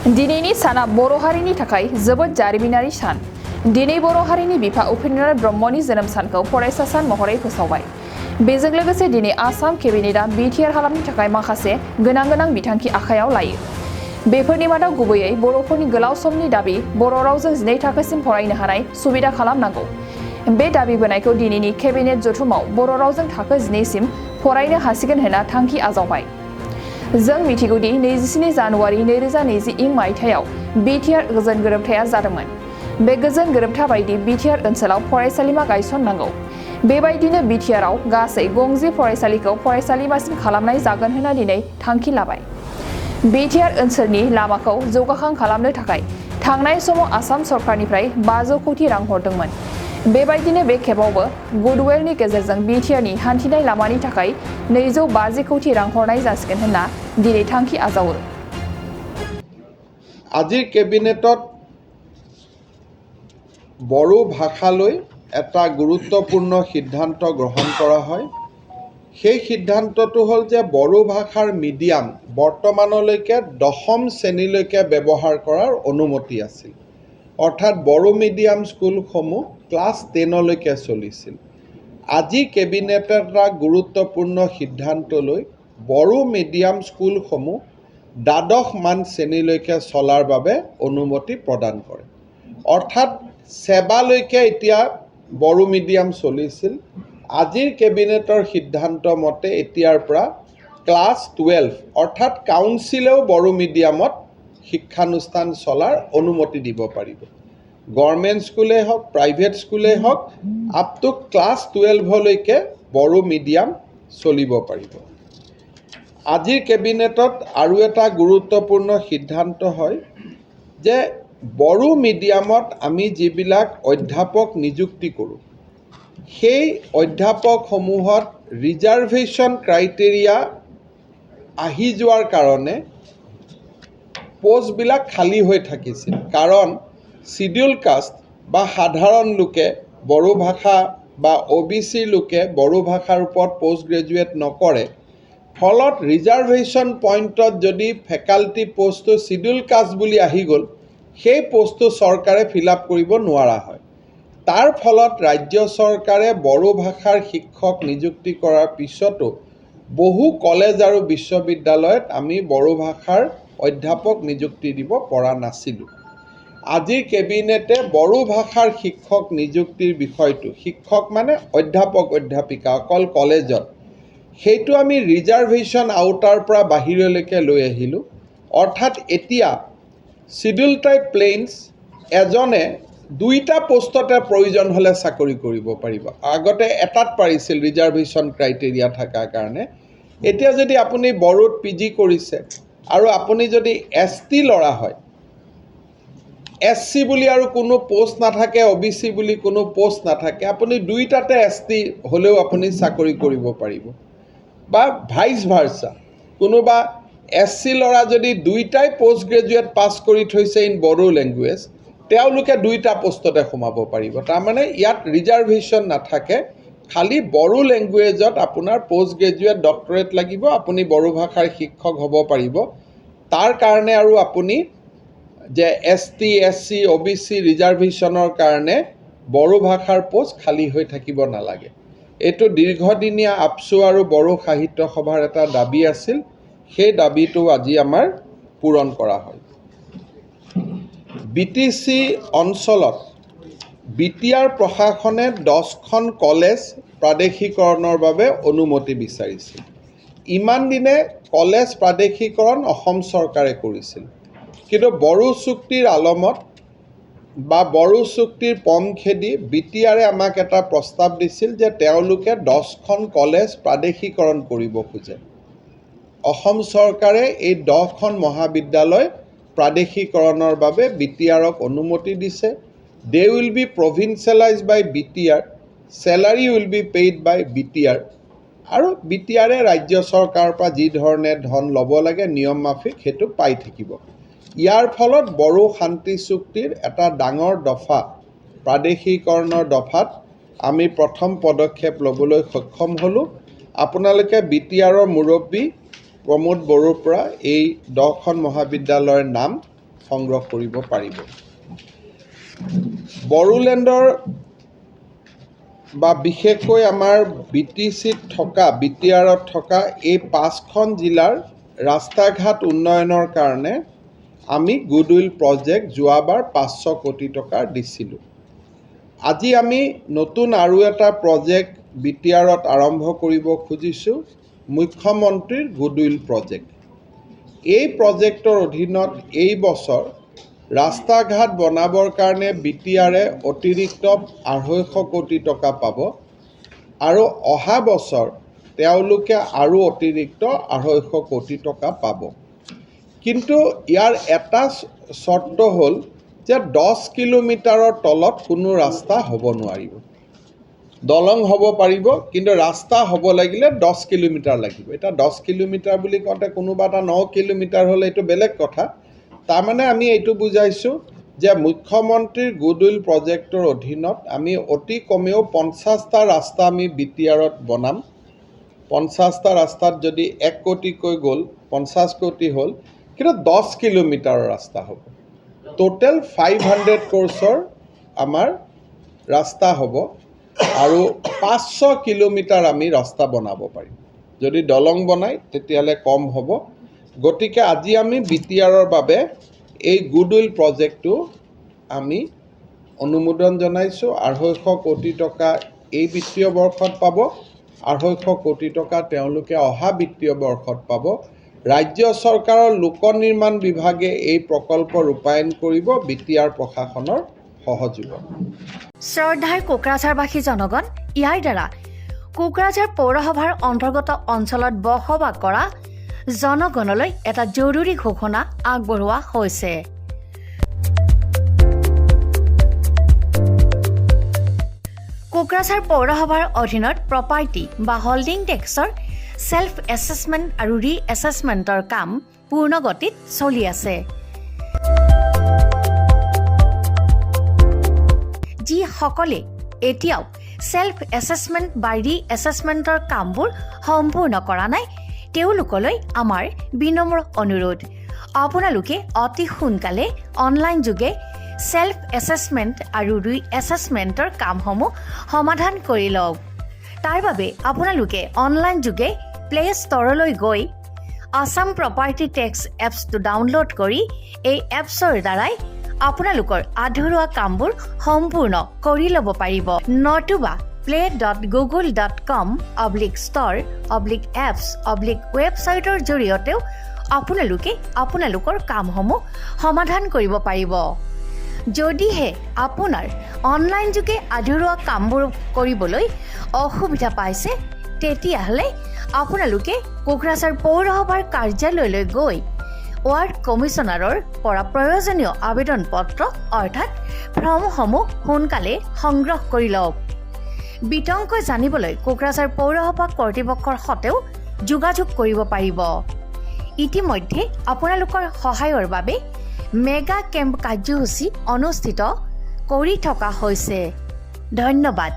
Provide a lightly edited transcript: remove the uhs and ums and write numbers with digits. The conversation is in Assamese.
दिनैनि साना बर' हारिनि थाखाय जोबोद जारिमिनारि सान। दिनै बर' हारिनि बिफा उपेन्द्रनाथ ब्रह्मनि जोनोम सानखौ फरायसा सान महरै फोसावबाय। बेजों लोगोसे दिनै आसाम केबिनेटआ बिटिआर हालामनि थाखाय माखासे गोनां बिथांखि आखायाव लायो। बेफोरनि मादाव गुबैयै बर'फोरनि गोलाव समनि दाबि बर' रावजों 12 थाखोसिम फरायनो हानाय सुबिदा खालामनांगौ। बे दाबि बोनायखौ दिनैनि केबिनेट जथुमाव बर' रावजों थाखो 12 सिम फरायनो हासिगोन होनना थांखि आजावबाय। जों मिथिगौ दि 27 जानुवारि 2020 इं मायथाइयाव बिटिआर गोजोन गोरोबथाया जादोंमोन। बे गोजोन गोरोबथा बायदि बिटिआर ओनसोलाव फरायसालिमा गायसननांगौ। बेबायदिनो बिटिआरआव गासै गंजि फरायसालिखौ फरायसालिमासिम खालामनाय जागोन होनना दिनै थांखि लाबाय। बिटिआर ओनसोलनि लामाखौ जौगाखां खालामनो थाखाय थांनाय समाव आसाम सरकारनिफ्राय 500 कोटी रां हरदोंमोन। बेबायदिनो बे खेबावबो गुडवेलनि गेजेरजों बिटिआरनि हान्थिनाय लामानि थाखाय 250 कोटी रां हरनाय जासिगोन होनना दिनै थांखि आजावो। আজিৰ কেবিনেটত বড়ো ভাষালৈ এটা গুৰুত্বপূৰ্ণ সিদ্ধান্ত গ্ৰহণ কৰা হয়। সেই সিদ্ধান্তটো হ'ল যে বড়ো ভাষাৰ মিডিয়াম বৰ্তমানলৈকে 10ম শ্ৰেণীলৈকে ব্যৱহাৰ কৰাৰ অনুমতি আছিল। অৰ্থাৎ বড়ো মিডিয়াম স্কুলসমূহ ক্লাছ 10লৈকে চলিছিল। আজি কেবিনেটে এটা গুৰুত্বপূৰ্ণ সিদ্ধান্ত লৈ বড়ো মিডিয়াম স্কুলসমূহ 12শ মান শ্ৰেণীলৈকে চলাৰ বাবে অনুমতি প্ৰদান কৰে। অৰ্থাৎ সেৱালৈকে এতিয়া বড়ো মিডিয়াম চলিছিল। আজিৰ কেবিনেটৰ সিদ্ধান্ত মতে এতিয়াৰ পৰা ক্লাছ 12 অৰ্থাৎ কাউন্সিলেও বড়ো মিডিয়ামত শিক্ষানুষ্ঠান চলাৰ অনুমতি দিব পাৰিব। গভৰ্ণমেণ্ট স্কুলেই হওক, প্ৰাইভেট স্কুলেই হওক, আপ টু ক্লাছ 12লৈকে বড়ো মিডিয়াম চলিব পাৰিব। আজিৰ কেবিনেটত আৰু এটা গুৰুত্বপূৰ্ণ সিদ্ধান্ত হয় যে বড়ো মিডিয়ামত আমি যিবিলাক অধ্যাপক নিযুক্তি কৰোঁ, সেই অধ্যাপকসমূহত ৰিজাৰ্ভেশ্যন ক্ৰাইটেৰিয়া আহি যোৱাৰ কাৰণে পোষ্টবিলাক খালী হৈ থাকিছিল। কাৰণ শিডিউল কাষ্ট বা সাধাৰণ লোকে বড়ো ভাষা বা OBC লোকে বড়ো ভাষাৰ ওপৰত পোষ্ট গ্ৰেজুৱেট নকৰে। ফলত ৰিজাৰ্ভেশ্যন পইণ্টত যদি ফেকাল্টি পোষ্টটো শিডিউল কাষ্ট বুলি আহি গ'ল, সেই পোষ্টটো চৰকাৰে ফিল আপ কৰিব নোৱাৰা হয়। তাৰ ফলত ৰাজ্য চৰকাৰে বড়ো ভাষাৰ শিক্ষক নিযুক্তি কৰাৰ পিছতো বহু কলেজ আৰু বিশ্ববিদ্যালয়ত আমি বড়ো ভাষাৰ অধ্যাপক নিযুক্তি দিব পৰা নাছিলোঁ। আজিৰ কেবিনেটে বড়ো ভাষাৰ শিক্ষক নিযুক্তিৰ বিষয়টো, শিক্ষক মানে অধ্যাপক অধ্যাপিকা অকল কলেজত, সেইটো আমি ৰিজাৰ্ভেশ্যন আউটাৰ পৰা বাহিৰলৈকে লৈ আহিলোঁ। অৰ্থাৎ এতিয়া শিডিউল টাইপ প্লেইনছ এজনে 2টা পোষ্টতে প্ৰয়োজন হ'লে চাকৰি কৰিব পাৰিব। আগতে এটাত পাৰিছিল ৰিজাৰ্ভেশ্যন ক্ৰাইটেৰিয়া থকাৰ কাৰণে। এতিয়া যদি আপুনি বড়োত PG কৰিছে আৰু আপুনি যদি ST ল'ৰা হয়, SC বুলি আৰু কোনো পোষ্ট নাথাকে, OBC বুলি কোনো পোষ্ট নাথাকে, আপুনি 2টাতে ST হ'লেও আপুনি চাকৰি কৰিব পাৰিব। বা ভাইচ ভাৰ্চা, কোনোবা SC ল'ৰা যদি 2টাই পোষ্ট গ্ৰেজুৱেট পাছ কৰি থৈছে ইন বড়ো লেংগুৱেজ, তেওঁলোকে 2টা পোষ্টতে সোমাব পাৰিব। তাৰমানে ইয়াত ৰিজাৰ্ভেশ্যন নাথাকে, খালি বড়ো লেংগুৱেজত আপোনাৰ পোষ্ট গ্ৰেজুৱেট ডক্টৰেট লাগিব, আপুনি বড়ো ভাষাৰ শিক্ষক হ'ব পাৰিব। তাৰ কাৰণে আৰু আপুনি যে ST, SC, OBC ৰিজাৰ্ভেশ্যনৰ কাৰণে বড়ো ভাষাৰ পোষ্ট খালী হৈ থাকিব নালাগে। এইটো দীৰ্ঘদিনীয়া আপচু আৰু বড়ো সাহিত্য সভাৰ এটা দাবী আছিল। সেই দাবীটো আজি আমাৰ পূৰণ কৰা হয়। BTC অঞ্চলত বিটিআৰ প্ৰশাসনে 10খন কলেজ প্ৰাদেশিকৰণৰ বাবে অনুমতি বিচাৰিছিল। ইমান দিনে কলেজ প্ৰাদেশিকৰণ অসম চৰকাৰে কৰিছিল। কিন্তু বড়ো চুক্তিৰ আলমত বা বড়ো চুক্তিৰ পম খেদি বিটিআৰে আমাক এটা প্ৰস্তাৱ দিছিল যে তেওঁলোকে 10খন কলেজ প্ৰাদেশিকৰণ কৰিব খোজে। অসম চৰকাৰে এই 10খন মহাবিদ্যালয় প্ৰাদেশিকৰণৰ বাবে বিটিআৰক অনুমতি দিছে। They will be provincialized by BTR, salary will be paid by BTR, আৰু বিটিআৰে ৰাজ্য চৰকাৰৰ পৰা যি ধৰণে ধন ল'ব লাগে নিয়ম মাফিক সেইটো পাই থাকিব। ইয়াৰ ফলত বড়ো শান্তি চুক্তিৰ এটা ডাঙৰ দফা, প্ৰাদেশিকৰণৰ দফাত আমি প্ৰথম পদক্ষেপ ল'বলৈ সক্ষম হ'লোঁ। আপোনালোকে বিটিআৰৰ মুৰব্বী প্ৰমোদ বড়োৰ পৰা এই 10খন মহাবিদ্যালয়ৰ নাম সংগ্ৰহ কৰিব পাৰিব। বড়োলেণ্ডৰ বা বিশেষকৈ আমাৰ BTCত থকা BTRত থকা এই 5খন জিলাৰ ৰাস্তা ঘাট উন্নয়নৰ কাৰণে আমি গুডউইল প্ৰজেক্ট যোৱাবাৰ 500 কোটি টকাৰ দিছিলোঁ। আজি আমি নতুন আৰু এটা প্ৰজেক্ট BTRত আৰম্ভ কৰিব খুজিছোঁ, মুখ্যমন্ত্ৰীৰ গুডউইল প্ৰজেক্ট। এই প্ৰজেক্টৰ অধীনত এই বছৰ ৰাস্তা ঘাট বনাবৰ কাৰণে BTRে অতিৰিক্ত 250 কোটি টকা পাব আৰু অহা বছৰ তেওঁলোকে আৰু অতিৰিক্ত 250 কোটি টকা পাব। কিন্তু ইয়াৰ এটা চৰ্ত হ'ল যে 10 কিলোমিটাৰৰ তলত কোনো ৰাস্তা হ'ব নোৱাৰিব। দলং হ'ব পাৰিব, কিন্তু ৰাস্তা হ'ব লাগিলে 10 কিলোমিটাৰ লাগিব। এতিয়া 10 কিলোমিটাৰ বুলি কওঁতে কোনোবা এটা 9 কিলোমিটাৰ হ'লে এইটো বেলেগ কথা। তাৰমানে আমি এইটো বুজাইছোঁ যে মুখ্যমন্ত্ৰীৰ গুডউইল প্ৰজেক্টৰ অধীনত আমি অতি কমেও 50টা ৰাস্তা আমি BTRত বনাম। 50টা ৰাস্তাত যদি 1 কোটিকৈ গ'ল, 50 কোটি হ'ল, কিন্তু 10 কিলোমিটাৰৰ ৰাস্তা হ'ব। টোটেল 500 কোৰ্চৰ আমাৰ ৰাস্তা হ'ব আৰু 500 কিলোমিটাৰ আমি ৰাস্তা বনাব পাৰিম। যদি দলং বনায় তেতিয়াহ'লে কম হ'ব। গতিকে আজি আমি BTRৰ বাবে এই গুডউইল প্ৰজেক্টটো আমি অনুমোদন জনাইছোঁ। 250 কোটি টকা এই বিত্তীয় বৰ্ষত পাব, 250 কোটি টকা তেওঁলোকে অহা বিত্তীয় বৰ্ষত পাব। ৰাজ্য চৰকাৰৰ লোক নিৰ্মাণ বিভাগে এই প্ৰকল্প ৰূপায়ণ কৰিব BTR প্ৰশাসনৰ সহযোগত। শ্ৰদ্ধাৰ কোকৰাঝাৰবাসী জনগণ, ইয়াৰ দ্বাৰা কোকৰাঝাৰ পৌৰসভাৰ অন্তৰ্গত অঞ্চলত বসবাস কৰা জনগণলৈ এটা জৰুৰী ঘোষণা আগবঢ়োৱা হৈছে। কোকৰাঝাৰ পৌৰসভাৰ অধীনত প্ৰপাৰ্টি বা হোল্ডিং টেক্সৰ সেল্ফ এছেছমেণ্ট আৰু ৰি-এছেছমেণ্টৰ কাম পূৰ্ণ গতিত চলি আছে। যিসকলে এতিয়াও সেল্ফ এছেছমেণ্ট বা ৰি-এছেছমেণ্টৰ কামবোৰ সম্পূৰ্ণ কৰা নাই, তেওঁলোকলৈ আমাৰ বিনম্ৰ অনুৰোধ, আপোনালোকে অতি সোনকালে অনলাইন যোগে সেল্ফ এছেছমেণ্ট আৰু ৰি-এছেছমেণ্টৰ কামসমূহ সমাধান কৰি লওক। তাৰ বাবে আপোনালোকে অনলাইন যোগে প্লে ষ্ট'ৰলৈ গৈ আছাম প্ৰপাৰ্টি টেক্স এপছটো ডাউনলোড কৰি এই এপছৰ দ্বাৰাই আপোনালোকৰ আধৰুৱা কামবোৰ সম্পূৰ্ণ কৰি ল'ব পাৰিব। নতুবা play.google.com/store/apps/ৱেবছাইটৰ জৰিয়তেও আপোনালোকে আপোনালোকৰ কামসমূহ সমাধান কৰিব পাৰিব। যদিহে আপোনাৰ অনলাইন যোগে আধৰুৱা কামবোৰ কৰিবলৈ অসুবিধা পাইছে, তেতিয়াহ'লে আপোনালোকে কোকৰাঝাৰ পৌৰসভাৰ কাৰ্যালয়লৈ গৈ ৱাৰ্ড কমিছনাৰৰ পৰা প্ৰয়োজনীয় আবেদন পত্ৰ অৰ্থাৎ ফৰ্মসমূহ সোনকালে সংগ্ৰহ কৰি লওক। বিতংকৈ জানিবলৈ কোকৰাঝাৰ পৌৰসভা কৰ্তৃপক্ষৰ সৈতেও যোগাযোগ কৰিব পাৰিব। ইতিমধ্যে আপোনালোকৰ সহায়ৰ বাবে মেগা কেম্প কাৰ্যসূচী অনুষ্ঠিত কৰি থকা হৈছে। ধন্যবাদ।